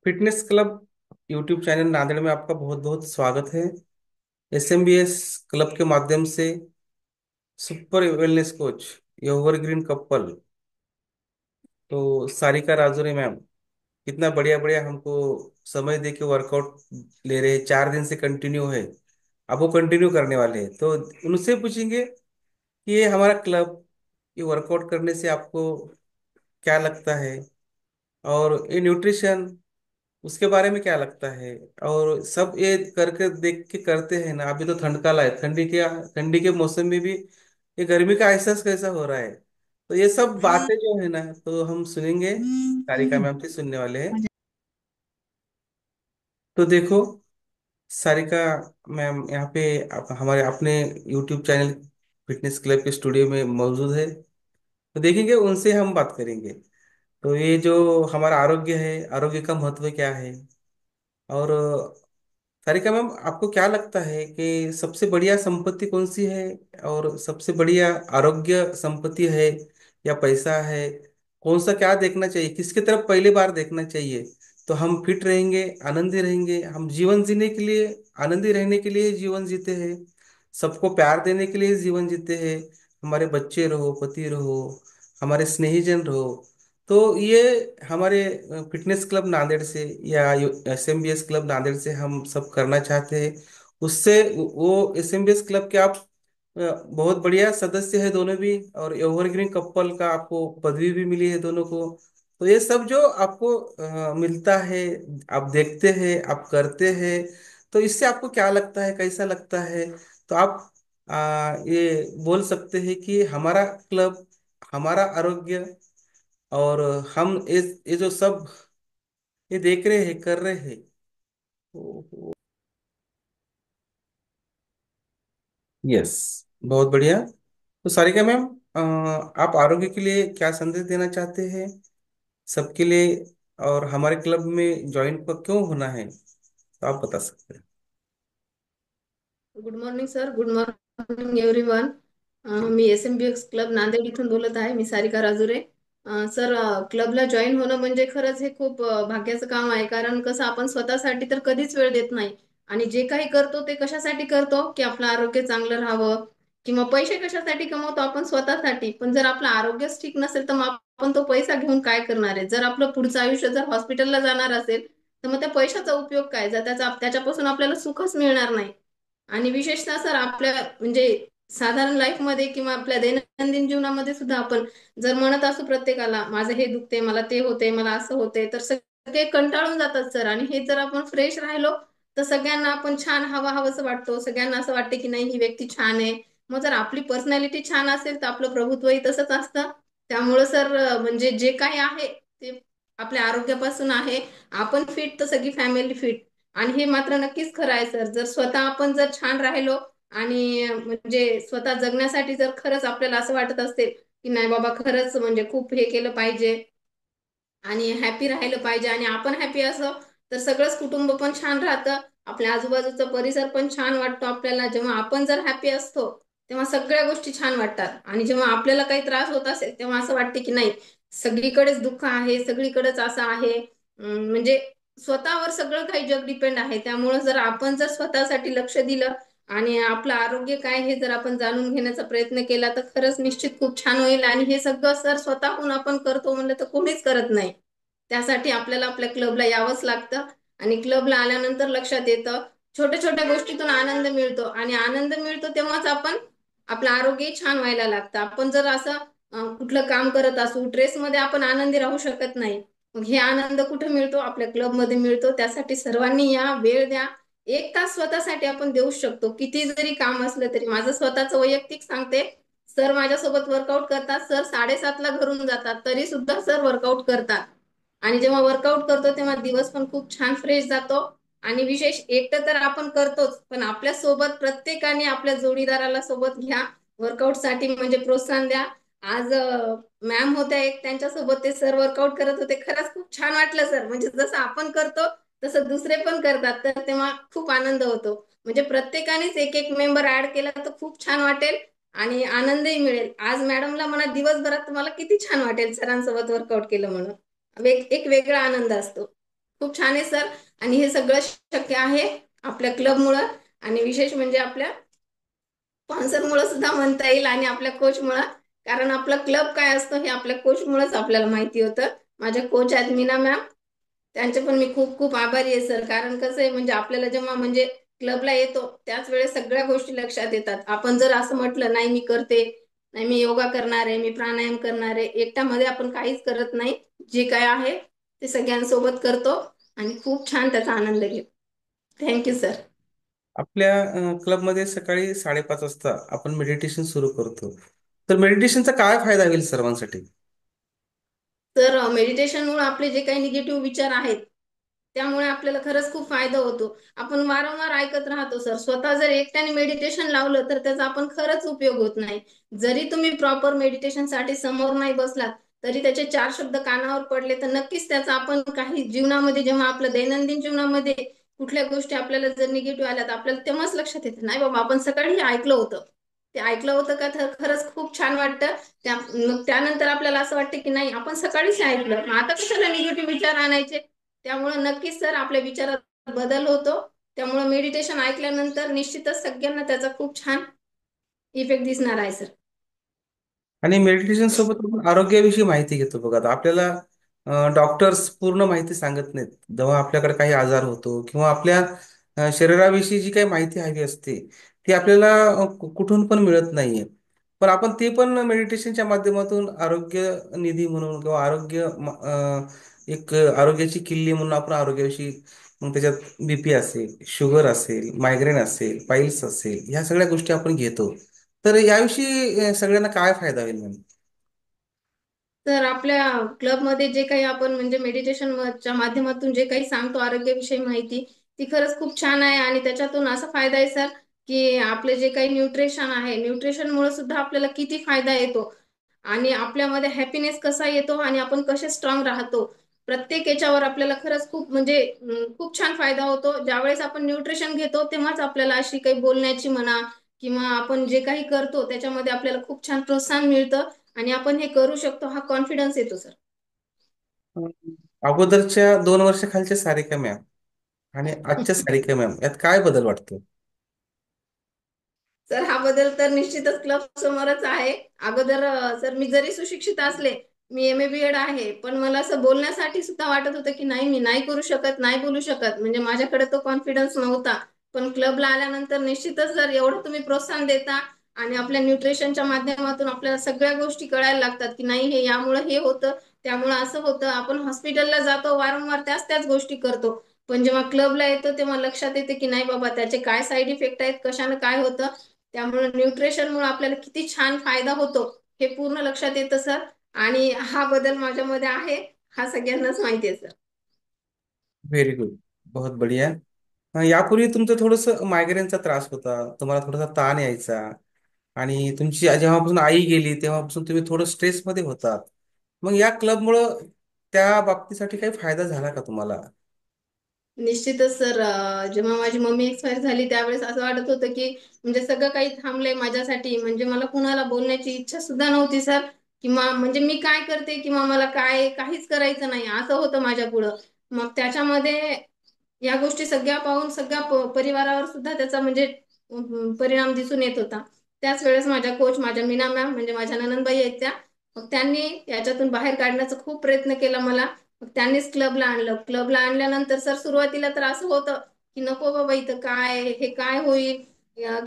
Fitness club YouTube channel Nanded में आपका बहुत बहुत स्वागत है। एसएमबीएस क्लब के माध्यम से super wellness coach evergreen couple तो सारिका राजोरे मैम कितना बढ़िया बढ़िया हमको समय दे के वर्कआउट ले रहे हैं। 4 दिन से कंटिन्यू है। अब वो कंटिन्यू करने वाले हैं तो उनसे पूछेंगे कि ये हमारा क्लब, ये वर्कआउट करने से आपको क्या लगता है, और ये न्यूट्रिशन उसके बारे में क्या लगता है, और सब ये करके देख के करते हैं ना। अभी तो ठंड काल है, ठंडी के मौसम में भी ये गर्मी का एहसास कैसा हो रहा है। तो ये सब बातें जो है ना तो हम सुनेंगे, सारिका मैम से सुनने वाले हैं। तो देखो सारिका मैम यहाँ पे हमारे अपने यूट्यूब चैनल फिटनेस क्लब के स्टूडियो में मौजूद है। तो देखेंगे, उनसे हम बात करेंगे। तो ये जो हमारा आरोग्य है, आरोग्य का महत्व क्या है, और सारिका मैम आपको क्या लगता है कि सबसे बढ़िया संपत्ति कौन सी है, और सबसे बढ़िया आरोग्य संपत्ति है या पैसा है? कौन सा क्या देखना चाहिए, किसकी तरफ पहले बार देखना चाहिए? तो हम फिट रहेंगे, आनंदी रहेंगे। हम जीवन जीने के लिए, आनंदी रहने के लिए जीवन जीते हैं, सबको प्यार देने के लिए जीवन जीते हैं। हमारे बच्चे रहो, पति रहो, हमारे स्नेहीजन रहो। तो ये हमारे फिटनेस क्लब नांदेड़ से या एसएमबीएस क्लब नांदेड़ से हम सब करना चाहते हैं। उससे वो एसएमबीएस क्लब के आप बहुत बढ़िया सदस्य है दोनों भी, और एवरग्रीन कपल का आपको पदवी भी मिली है दोनों को। तो ये सब जो आपको मिलता है, आप देखते हैं, आप करते हैं, तो इससे आपको क्या लगता है, कैसा लगता है? तो आप ये बोल सकते हैं कि हमारा क्लब, हमारा आरोग्य, और हम ये जो सब ये देख रहे हैं, कर रहे हैं। यस, बहुत बढ़िया। तो सारिका मैम, आप आरोग्य के लिए क्या संदेश देना चाहते हैं सबके लिए, और हमारे क्लब में ज्वाइन पर क्यों होना है, तो आप बता सकते हैं। Good morning sir. Good morning everyone. मी SMBX क्लब नांदेड इथून बोलत आहे. मी सारिका राजुरे. सर, क्लबला जॉईन होणं म्हणजे खरंच हे खूप भाग्याचं काम आहे. कारण कसं आपण स्वतःसाठी तर कधीच वेळ देत नाही. आणि जे काही करतो ते कशासाठी करतो की आपलं आरोग्य चांगलं राहावं, किंवा पैसे कशासाठी कमवतो आपण स्वतःसाठी. पण जर आपलं आरोग्यच ठीक नसेल तर मग आपण तो पैसा घेऊन काय करणार आहे? जर आपलं पुढचं आयुष्य जर हॉस्पिटलला जाणार असेल तर मग त्या पैशाचा उपयोग काय, जर त्याच्यापासून आपल्याला सुखच मिळणार नाही. आणि विशेषतः सर आपल्या म्हणजे साधारण लाईफमध्ये किंवा आपल्या दैनंदिन जीवनामध्ये सुद्धा आपण जर म्हणत असू प्रत्येकाला माझं हे दुखते, मला ते होते, मला असं होते, तर सगळे कंटाळून जातात सर. आणि हे जर आपण फ्रेश राहिलो तर सगळ्यांना आपण छान हवा हवंसं वाटतो. सगळ्यांना असं वाटते की नाही, ही व्यक्ती छान आहे. मग जर आपली पर्सनॅलिटी छान असेल तर आपलं प्रभुत्वही तसंच असतं. त्यामुळं सर म्हणजे जे काही आहे ते आपल्या आरोग्यापासून आहे. आपण फिट तर सगळी फॅमिली फिट. आणि हे मात्र नक्कीच खरं आहे सर. जर स्वतः आपण जर छान राहिलो आणि म्हणजे स्वतः जगण्यासाठी जर खरंच आपल्याला असं वाटत असेल की नाही बाबा, खरंच म्हणजे खूप हे केलं पाहिजे आणि हॅपी राहिलं पाहिजे, आणि आपण हॅपी असो तर सगळंच कुटुंब पण छान राहतं. आपल्या आजूबाजूचा परिसर पण छान वाटतो आपल्याला. जेव्हा आपण जर हॅपी असतो तेव्हा सगळ्या गोष्टी छान वाटतात. आणि जेव्हा आपल्याला काही त्रास होत असेल तेव्हा असं वाटते की नाही, सगळीकडेच दुःख आहे, सगळीकडेच असं आहे. म्हणजे स्वतःवर सगळं काही जग डिपेंड आहे. त्यामुळे जर आपण जर स्वतःसाठी लक्ष दिलं आणि आपलं आरोग्य काय हे जर आपण जाणून घेण्याचा प्रयत्न केला तर खरंच निश्चित खूप छान होईल. आणि हे सगळं सर स्वतःहून आपण करतो म्हणलं तर कोणीच करत नाही. त्यासाठी आपल्याला आपल्या क्लबला यावंच लागतं. आणि क्लबला आल्यानंतर लक्षात येतं, छोट्या छोट्या गोष्टीतून आनंद मिळतो. आणि आनंद मिळतो तेव्हाच आपण आपलं आरोग्यही छान व्हायला लागतं. आपण जर असं कुठलं काम करत असू स्ट्रेसमध्ये आपण आनंदी राहू शकत नाही. मग हे आनंद कुठे मिळतो? आपल्या क्लबमध्ये मिळतो. त्यासाठी सर्वांनी या, वेळ द्या. 1 तास स्वतःसाठी आपण देऊ शकतो. किती जरी काम असलं तरी. माझं स्वतःचं वैयक्तिक सांगते, सर माझ्यासोबत वर्कआउट करतात. सर 7:30ला घरून जातात तरी सुद्धा सर वर्कआउट करतात. आणि जेव्हा वर्कआउट करतो तेव्हा दिवस पण खूप छान फ्रेश जातो. आणि विशेष एकटं तर आपण करतोच, पण आपल्या सोबत प्रत्येकाने आपल्या जोडीदाराला सोबत घ्या. वर्कआउट साठी म्हणजे प्रोत्साहन द्या. आज मॅम होत्या एक, त्यांच्यासोबत ते सर वर्कआउट करत होते. खरंच खूप छान वाटलं सर. म्हणजे जसं आपण करतो तसं दुसरे पण करतात, तर तेव्हा खूप आनंद होतो. म्हणजे प्रत्येकानेच एक एक मेंबर ऍड केला तर खूप छान वाटेल आणि आनंदही मिळेल. आज मॅडमला म्हणा दिवसभरात तुम्हाला किती छान वाटेल सरांसोबत वर्कआउट केलं म्हणून. एक एक वेगळा आनंद असतो. खूप छान आहे सर. आणि हे सगळं शक्य आहे आपल्या क्लबमुळं, आणि विशेष म्हणजे आपल्या स्पॉन्सरमुळे सुद्धा म्हणता येईल, आणि आपल्या कोचमुळं. कारण आपला क्लब काय असतो हे आपल्या कोचमुळेच आपल्याला माहिती होतं. माझ्या कोच आहेत मीना मॅम, त्यांचे पण मी खूप खूप आभारी आहे सर. कारण कसं आहे, म्हणजे आपल्याला जेव्हा म्हणजे क्लबला येतो त्याच वेळेस सगळ्या गोष्टी लक्षात येतात. आपण जर असं म्हटलं नाही मी करते, नाही मी योगा करणार आहे, मी प्राणायाम करणार आहे, एकट्यामध्ये आपण काहीच करत नाही. जे काय आहे ते सगळ्यांसोबत करतो आणि खूप छान त्याचा आनंद घेतो. Thank you sir. आपल्या क्लबमध्ये सकाळी 5:30 वाजता आपण मेडिटेशन सुरू करतो. तर मेडिटेशनचा काय फायदा होईल सर्वांसाठी? तर मेडिटेशनमुळे आपले जे काही निगेटिव्ह विचार आहेत त्यामुळे आपल्याला खरंच खूप फायदा होतो. आपण वारंवार ऐकत राहतो सर, स्वतः जर एकट्याने मेडिटेशन लावलं तर त्याचा आपण खरंच उपयोग होत नाही. जरी तुम्ही प्रॉपर मेडिटेशनसाठी समोर नाही बसलात तरी त्याचे चार शब्द कानावर पडले तर नक्कीच त्याचा आपण काही जीवनामध्ये, जेव्हा आपलं दैनंदिन जीवनामध्ये कुठल्या गोष्टी आपल्याला जर निगेटिव्ह आल्या तर आपल्याला तेव्हाच लक्षात येते, नाही बाबा आपण सकाळी हे ऐकलं होतं, ते ऐकलं होतं का, तर खरंच खूप छान वाटतं. मग त्यानंतर आपल्याला असं वाटतं की नाही आपण सकाळीच ऐकलं, मग आता कशाला निगेटिव्ह विचार आणायचे. त्यामुळे नक्कीच सर आपल्या विचारात बदल होतो. त्यामुळे मेडिटेशन ऐकल्यानंतर निश्चितच सगळ्यांना त्याचा खूप छान इफेक्ट दिसणार आहे सर. आणि मेडिटेशन सोबत आपण आरोग्याविषयी माहिती घेतो बघा. आता आपल्याला डॉक्टर्स पूर्ण माहिती सांगत नाहीत जेव्हा आपल्याकडे काही आजार होतो, किंवा आपल्या शरीराविषयी जी काही माहिती हवी असते ती आपल्याला कुठून पण मिळत नाहीये. पण आपण ते पण मेडिटेशनच्या माध्यमातून आरोग्य निधी म्हणून, किंवा एक आरोग्याची किल्ली म्हणून आपण आरोग्याविषयी, मग त्याच्यात बीपी असेल, शुगर असेल, मायग्रेन असेल, पाईल्स असेल, ह्या सगळ्या गोष्टी आपण घेतो. तर याविषयी सगळ्यांना काय फायदा होईल मॅम? तर आपल्या क्लबमध्ये जे काही आपण म्हणजे मेडिटेशनच्या माध्यमातून जे काही सांगतो आरोग्याविषयी माहिती, ती खरंच खूप छान आहे. आणि त्याच्यातून असा फायदा आहे सर की आपले जे काही न्यूट्रिशन आहे, न्यूट्रिशनमुळे सुद्धा आपल्याला किती फायदा येतो, आणि आपल्यामध्ये हॅपीनेस कसा येतो आणि आपण कसे स्ट्रॉंग राहतो, प्रत्येक याच्यावर आपल्याला खरंच खूप म्हणजे खूप छान फायदा होतो. ज्यावेळेस आपण न्यूट्रिशन घेतो तेव्हाच आपल्याला अशी काही बोलण्याची म्हणा किंवा आपण जे काही करतो त्याच्यामध्ये आपल्याला खूप छान प्रोत्साहन मिळतं, आणि आपण हे करू शकतो हा कॉन्फिडन्स येतो सर. अगोदरच्या 2 वर्षाखालच्या सारिका मॅम आणि आजच्या सारिका मॅम यात काय बदल वाटतो? सर हा बदल तर निश्चितच क्लब समोरच आहे. अगोदर सर मी जरी सुशिक्षित असले, मी MA BEd आहे, पण मला असं बोलण्यासाठी सुद्धा वाटत होतं की नाही मी नाही करू शकत, नाही बोलू शकत, म्हणजे माझ्याकडे तो कॉन्फिडन्स नव्हता. पण क्लबला आल्यानंतर निश्चितच जर एवढं तुम्ही प्रोत्साहन देता आणि आपल्या न्यूट्रिशनच्या माध्यमातून आपल्याला सगळ्या गोष्टी कळायला लागतात की नाही हे यामुळे हे होतं, त्यामुळे असं होतं, आपण हॉस्पिटलला जातो वारंवार त्याच त्याच गोष्टी करतो, पण जेव्हा क्लबला येतो तेव्हा लक्षात येते की नाही बाबा त्याचे काय साईड इफेक्ट आहेत, कशाने काय होतं. त्यामुळे न्यूट्रिशनमुळे आपल्याला किती छान फायदा होतो हे पूर्ण लक्षात येतं सर. आणि हा बदल माझ्यामध्ये आहे, हा सगळ्यांनाच माहिती आहे सर. Very good. बहुत बढिया. यापूर्वी तुमचं थोडस मायग्रेनचा त्रास होता, तुम्हाला थोडासा ताण यायचा, आणि तुमची जेव्हापासून आई गेली तेव्हापासून तुम्ही थोडं स्ट्रेसमध्ये होतात. मग या क्लबमुळं त्या बाबतीसाठी काही फायदा झाला का तुम्हाला? निश्चितच सर. जेव्हा माझी मम्मी एक्सपायर झाली त्यावेळेस असं वाटत होतं की म्हणजे सगळं काही थांबलंय माझ्यासाठी, म्हणजे मला कुणाला बोलण्याची इच्छा सुद्धा नव्हती सर, किंवा म्हणजे मी काय करते किंवा मला काय काहीच करायचं नाही असं होतं माझ्या पुढं. मग त्याच्यामध्ये या गोष्टी सगळ्या पाहून सगळ्या परिवारावर सुद्धा त्याचा म्हणजे परिणाम दिसून येत होता. त्याच वेळेस माझ्या कोच माझ्या मीना मॅम म्हणजे माझ्या ननंदबाई आहेत त्या, मग त्यांनी याच्यातून बाहेर काढण्याचा खूप प्रयत्न केला मला. मग त्यांनीच क्लबला आणलं. क्लबला आणल्यानंतर सर सुरुवातीला तर असं होतं की नको बाबा इथं काय हे काय होईल,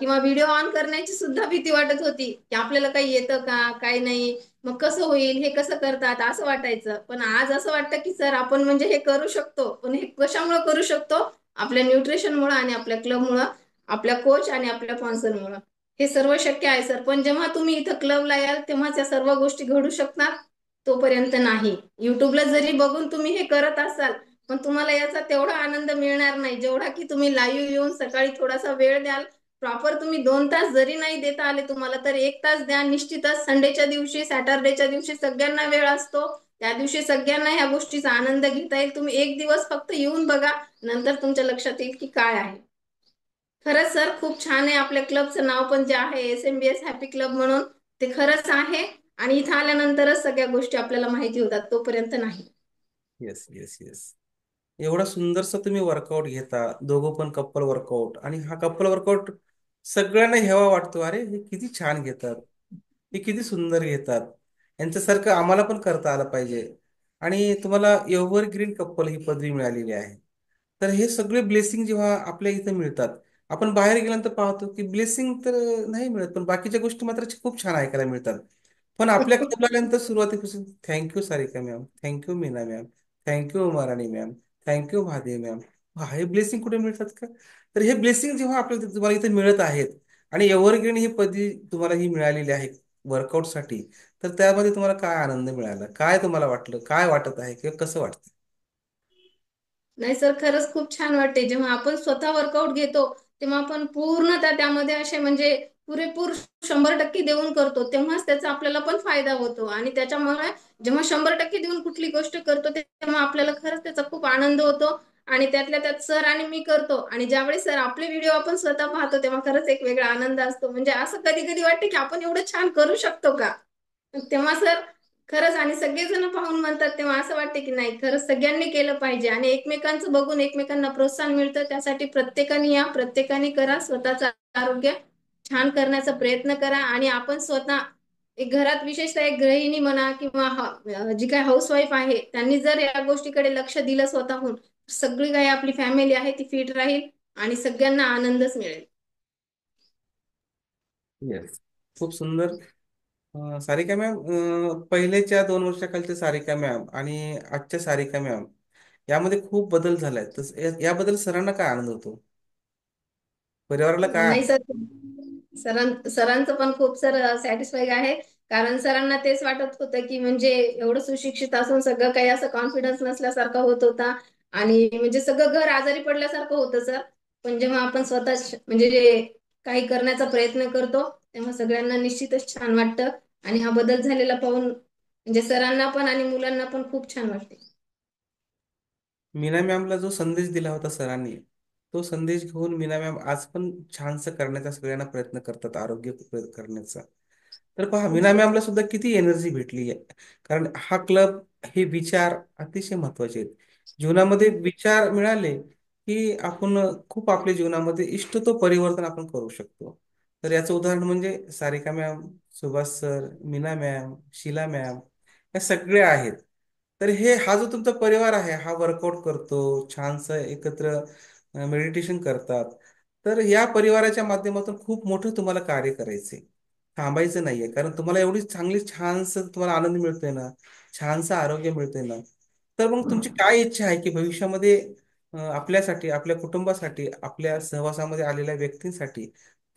किंवा व्हिडिओ ऑन करण्याची सुद्धा भीती वाटत होती की आपल्याला काही येतं का काय नाही, मग कसं होईल, हे कसं करतात असं वाटायचं. पण आज असं वाटतं की सर आपण म्हणजे हे करू शकतो, पण हे कशामुळे करू शकतो, आपल्या न्यूट्रिशनमुळे आणि आपल्या क्लबमुळे, आपल्या कोच आणि आपल्या स्पॉन्सरमुळे हे सर्व शक्य आहे सर. पण जेव्हा तुम्ही इथं क्लबला याल तेव्हाच या सर्व गोष्टी घडू शकतात, तोपर्यंत नाही. युट्यूबला जरी बघून तुम्ही हे करत असाल पण तुम्हाला याचा तेवढा आनंद मिळणार नाही जेवढा की तुम्ही लाईव्ह येऊन सकाळी थोडासा वेळ द्याल. प्रॉपर तुम्ही 2 तास जरी नाही देता आले तुम्हाला तर 1 तास द्या निश्चितच. संडेच्या दिवशी, सॅटरडेच्या दिवशी सगळ्यांना वेळ असतो, त्या दिवशी सगळ्यांना ह्या गोष्टीचा आनंद घेता येईल. तुम्ही एक दिवस फक्त येऊन बघा, नंतर तुमच्या लक्षात येईल की काय आहे. खरंच सर खूप छान आहे. आपल्या क्लबचं नाव पण जे आहे SMBS हॅपी क्लब म्हणून, ते खरंच आहे. आणि इथं आल्यानंतरच सगळ्या गोष्टी आपल्याला माहिती होतात, तोपर्यंत नाही. Yes, yes, yes. एवढा सुंदरसा तुम्ही वर्कआउट घेता, दोघं पण कपल वर्कआउट, आणि हा कपल वर्कआउट सगळ्यांना हेवा वाटतो, अरे हे किती छान घेतात, हे किती सुंदर घेतात, यांच्यासारखं आम्हाला पण करता आलं पाहिजे. आणि तुम्हाला एव्हरग्रीन कपल ही पदवी मिळालेली आहे. तर हे सगळे ब्लेसिंग जेव्हा आपल्या इथं मिळतात, आपण बाहेर गेल्यानंतर पाहतो की ब्लेसिंग तर नाही मिळत, पण बाकीच्या गोष्टी मात्र खूप छान ऐकायला मिळतात. पण आपल्या क्लबला आल्यानंतर सुरुवातीपासून thank you Sarika ma'am, thank you Meena ma'am, thank you महाराणी मॅम, थँक्यू महादेव मॅम. हे ब्लेसिंग कुठे मिळतात का? तर हे ब्लेसिंग जेव्हा आपल्याला तुम्हाला इथे मिळत आहेत, आणि एव्हरग्रीन ही पदवी तुम्हाला ही मिळालेली आहे वर्कआउटसाठी, तर त्यामध्ये तुम्हाला काय आनंद मिळाला, काय तुम्हाला वाटलं, काय वाटत आहे किंवा कसं वाटतं? नाही सर, खरंच खूप छान वाटते जेव्हा आपण स्वतः वर्कआउट घेतो. तेव्हा आपण पूर्ण त्यामध्ये असे म्हणजे पुरेपूर 100% देऊन करतो, तेव्हाच त्याचा आपल्याला पण फायदा होतो. आणि त्याच्यामुळे जेव्हा 100% देऊन कुठली गोष्ट करतो तेव्हा आपल्याला खरंच त्याचा खूप आनंद होतो. आणि त्यातल्या त्यात सर आणि मी करतो, आणि ज्यावेळी सर आपले व्हिडिओ आपण स्वतः पाहतो तेव्हा खरंच एक वेगळा आनंद असतो. म्हणजे असं कधी कधी वाटते की आपण एवढं छान करू शकतो का. तेव्हा सर खरंच, आणि सगळेजण पाहून म्हणतात तेव्हा असं वाटते की नाही, खरंच सगळ्यांनी केलं पाहिजे. आणि एकमेकांचं बघून एकमेकांना प्रोत्साहन मिळतं, त्यासाठी प्रत्येकाने या, प्रत्येकाने करा, स्वतःचं आरोग्य छान करण्याचा प्रयत्न करा. आणि आपण स्वतः एक घरात, विशेषतः एक गृहिणी म्हणा किंवा जी काही हाऊसवाईफ आहे, त्यांनी जर या गोष्टीकडे लक्ष दिलं स्वतःहून, सगळी काही आपली फॅमिली आहे ती फिट राहील आणि सगळ्यांना आनंदच मिळेल. येस, खूप सुंदर. सारिका मॅम, पहिलेच्या 2 वर्षाखालच्या सारिका मॅम आणि आजच्या सारिका मॅम यामध्ये खूप बदल झालाय, तर याबद्दल सरांना काय आनंद होतो, परिवाराला काय नाही आनंद? सर, सरांचं पण खूप सर सॅटिस्फाईड आहे. कारण सरांना तेच वाटत होतं की म्हणजे एवढं सुशिक्षित असून सगळं काही असं कॉन्फिडन्स नसल्यासारखं होत होता. आणि म्हणजे सगळं घर आजारी पडल्यासारखं होतं सर. पण जेव्हा आपण स्वतः म्हणजे जे काही करण्याचा प्रयत्न करतो तेव्हा सगळ्यांना निश्चितच छान वाटतं. आणि हा बदल झालेला पाहून म्हणजे सरांना पण आणि मुलांना पण खूप छान वाटते. मीना मॅमला जो संदेश दिला होता सरांनी, तो संदेश घेऊन मीना मॅम आज पण छानसं करण्याचा सगळ्यांना प्रयत्न करतात, करण्याचा. तर पहा, मीना मॅमला सुद्धा किती एनर्जी भेटली आहे. कारण हा क्लब, हे विचार अतिशय महत्वाचे आहेत. जीवनामध्ये विचार मिळाले की आपण खूप आपल्या जीवनामध्ये इष्टतो परिवर्तन आपण करू शकतो. तर याचं उदाहरण म्हणजे Sarika ma'am, Subhash sir, Meena ma'am, Sheela ma'am, या सगळ्या आहेत. तर हा जो तुमचा परिवार आहे, हा वर्कआउट करतो, छानसं एकत्र मेडिटेशन करतात. तर या परिवाराच्या माध्यमातून खूप मोठं तुम्हाला कार्य करायचे, थांबायचं नाहीये. कारण तुम्हाला एवढी चांगली छानसं तुम्हाला आनंद मिळतोय ना, छानसं आरोग्य मिळतंय ना. तर मग तुमची काय इच्छा आहे की भविष्यामध्ये आपल्यासाठी, आपल्या कुटुंबासाठी, आपल्या सहवासामध्ये आलेल्या व्यक्तींसाठी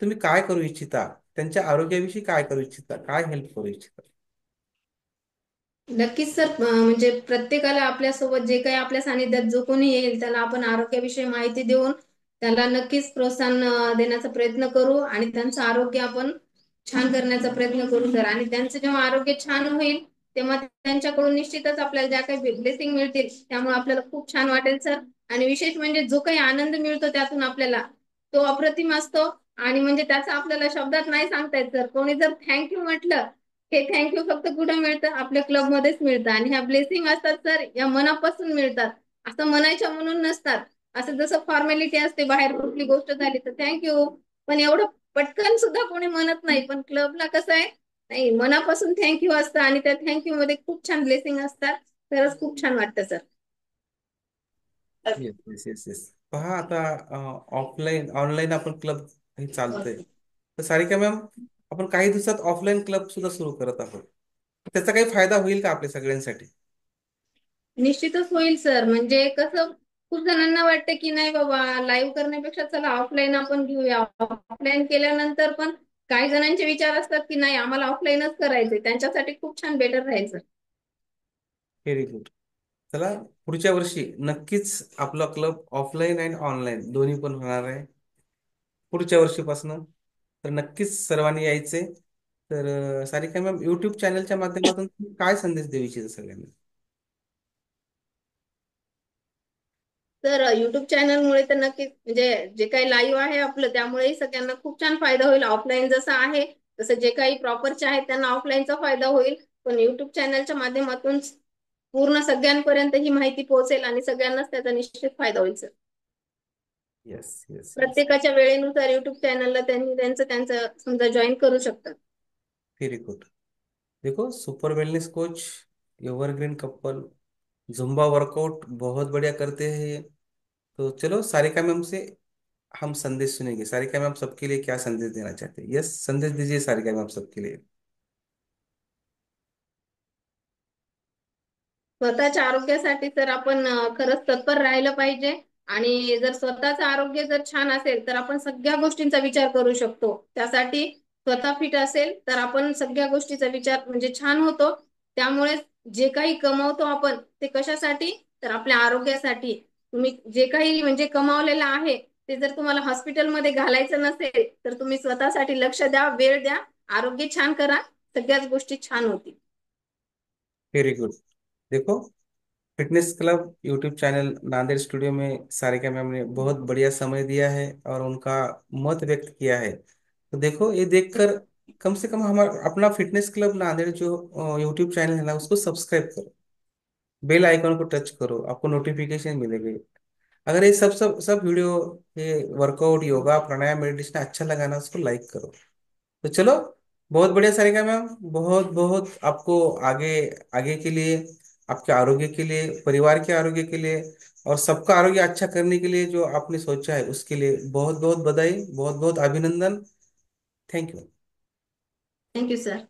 तुम्ही काय करू इच्छिता, त्यांच्या आरोग्याविषयी काय करू इच्छिता, काय हेल्प करू इच्छिता? नक्कीच सर, म्हणजे प्रत्येकाला आपल्यासोबत जे काही आपल्या सानिध्यात जो कोणी येईल त्याला आपण आरोग्याविषयी माहिती देऊन त्याला नक्कीच प्रोत्साहन देण्याचा प्रयत्न करू. आणि त्यांचं आरोग्य आपण छान करण्याचा प्रयत्न करू सर. आणि त्यांचं जेव्हा आरोग्य छान होईल तेव्हा त्यांच्याकडून निश्चितच आपल्याला ज्या काही ब्लेसिंग मिळतील त्यामुळे आपल्याला खूप छान वाटेल सर. आणि विशेष म्हणजे जो काही आनंद मिळतो त्यातून आपल्याला, तो अप्रतिम असतो. आणि म्हणजे त्याचा आपल्याला शब्दात नाही सांगता येत सर. कोणी जर थँक्यू म्हटलं, हे थँक्यू फक्त कुठे मिळतं, आपल्या क्लब मध्येच मिळतं. आणि ह्या ब्लेसिंग असतात सर, या मनापासून मिळतात, असं म्हणायच्या म्हणून नसतात. असं जसं फॉर्मॅलिटी असते बाहेर कुठली गोष्ट झाली तर थँक्यू, पण एवढं पटकन सुद्धा कोणी म्हणत नाही. पण क्लबला कसं आहे, नाही, मनापासून थँक्यू असतं आणि त्या थँक्यू मध्ये खूप छान ब्लेसिंग असतात. खरंच खूप छान वाटतं sir. Yes, yes, yes, yes. पहा आता, ऑफलाईन ऑनलाईन आपण क्लब हे चालतंय. तर सारिका मॅम, आपण काही दिवसात ऑफलाईन क्लब सुद्धा सुरू करत आहोत. त्याचा काही फायदा होईल का आपल्या सगळ्यांसाठी? निश्चितच होईल सर. म्हणजे कसं, खूप जणांना वाटतं की नाही बाबा, लाईव्ह करण्यापेक्षा चला ऑफलाईन आपण घेऊया. ऑफलाईन केल्यानंतर पण काही जणांचे विचार असतात की नाही, आम्हाला ऑफलाईनच करायचे, त्यांच्यासाठी खूप छान बेटर राहायचं. Very good. चला, पुढच्या वर्षी नक्कीच आपला क्लब ऑफलाईन आणि ऑनलाईन दोन्ही पण होणार आहे पुढच्या वर्षीपासून. तर नक्कीच सर्वांनी यायचे. तर सारिका मॅम, युट्यूब चॅनलच्या माध्यमातून तुम्ही काय संदेश देऊ इच्छिता सगळ्यांना? तर युट्यूब चॅनलमुळे तर नक्कीच म्हणजे जे काही लाईव्ह आहे आपलं त्यामुळेही सगळ्यांना खूप छान फायदा होईल. ऑफलाईन जसं आहे तसं जे काही प्रॉपरचे आहेत त्यांना ऑफलाईनचा फायदा होईल. पण युट्यूब चॅनलच्या माध्यमातून पूर्ण सगळ्यांपर्यंत ही माहिती पोहोचेल आणि सगळ्यांनाच त्याचा निश्चित फायदा होईल सर. Yes yes yes. प्रत्येकाच्या वेळेनुसार युट्यूब चॅनलला त्यांनी त्यांचं त्यांचं समजा जॉईन करू शकतात. Very good. देखो super wellness coach, evergreen couple, Zumba workout बहुत बढ़िया करते हैं ये। तो चलो सारिका मैम से हम संदेश सुनेंगे। सारिका मैम सबके लिए क्या संदेश देना चाहते हैं? यस, संदेश दीजिए सारिका मैम सबके लिए। स्वतःच्या आरोग्यासाठी तर आपण खरंच तत्पर राहिलं पाहिजे. आणि जर स्वतःचं आरोग्य जर छान असेल तर आपण सगळ्या गोष्टींचा विचार करू शकतो. त्यासाठी स्वतः फिट असेल तर आपण सगळ्या गोष्टीचा विचार म्हणजे छान होतो. त्यामुळे जे काही कमवतो आपण ते कशासाठी, तर आपल्या आरोग्यासाठी. तुम्ही जे काही म्हणजे कमावलेलं आहे ते जर तुम्हाला हॉस्पिटलमध्ये घालायचं नसेल तर तुम्ही स्वतःसाठी लक्ष द्या, वेळ द्या, आरोग्य छान करा, सगळ्याच गोष्टी छान होतील. Very good. देखो fitness club YouTube channel Nanded studio में सारिका मैम ने बहुत बढ़िया समय दिया है और उनका मत व्यक्त किया है। तो देखो ये देखकर कम से कम हमारा अपना फिटनेस क्लब नांदेड़ जो यूट्यूब चैनल है ना, उसको सब्सक्राइब करो, बेल आइकन को टच करो, आपको नोटिफिकेशन मिलेगी। अगर ये सब सब सब वीडियो, ये वर्कआउट, योगा, प्राणायाम, मेडिटेशन अच्छा लगा ना, उसको लाइक करो। तो चलो, बहुत बढ़िया सारिका मैम, बहुत बहुत आपको आगे आगे के लिए, आपके आरोग्य के लिए, परिवार के आरोग्य के लिए और सबका आरोग्य अच्छा करने के लिए जो आपने सोचा है उसके लिए बहुत बहुत बधाई, बहुत बहुत अभिनंदन। Thank you. Thank you sir.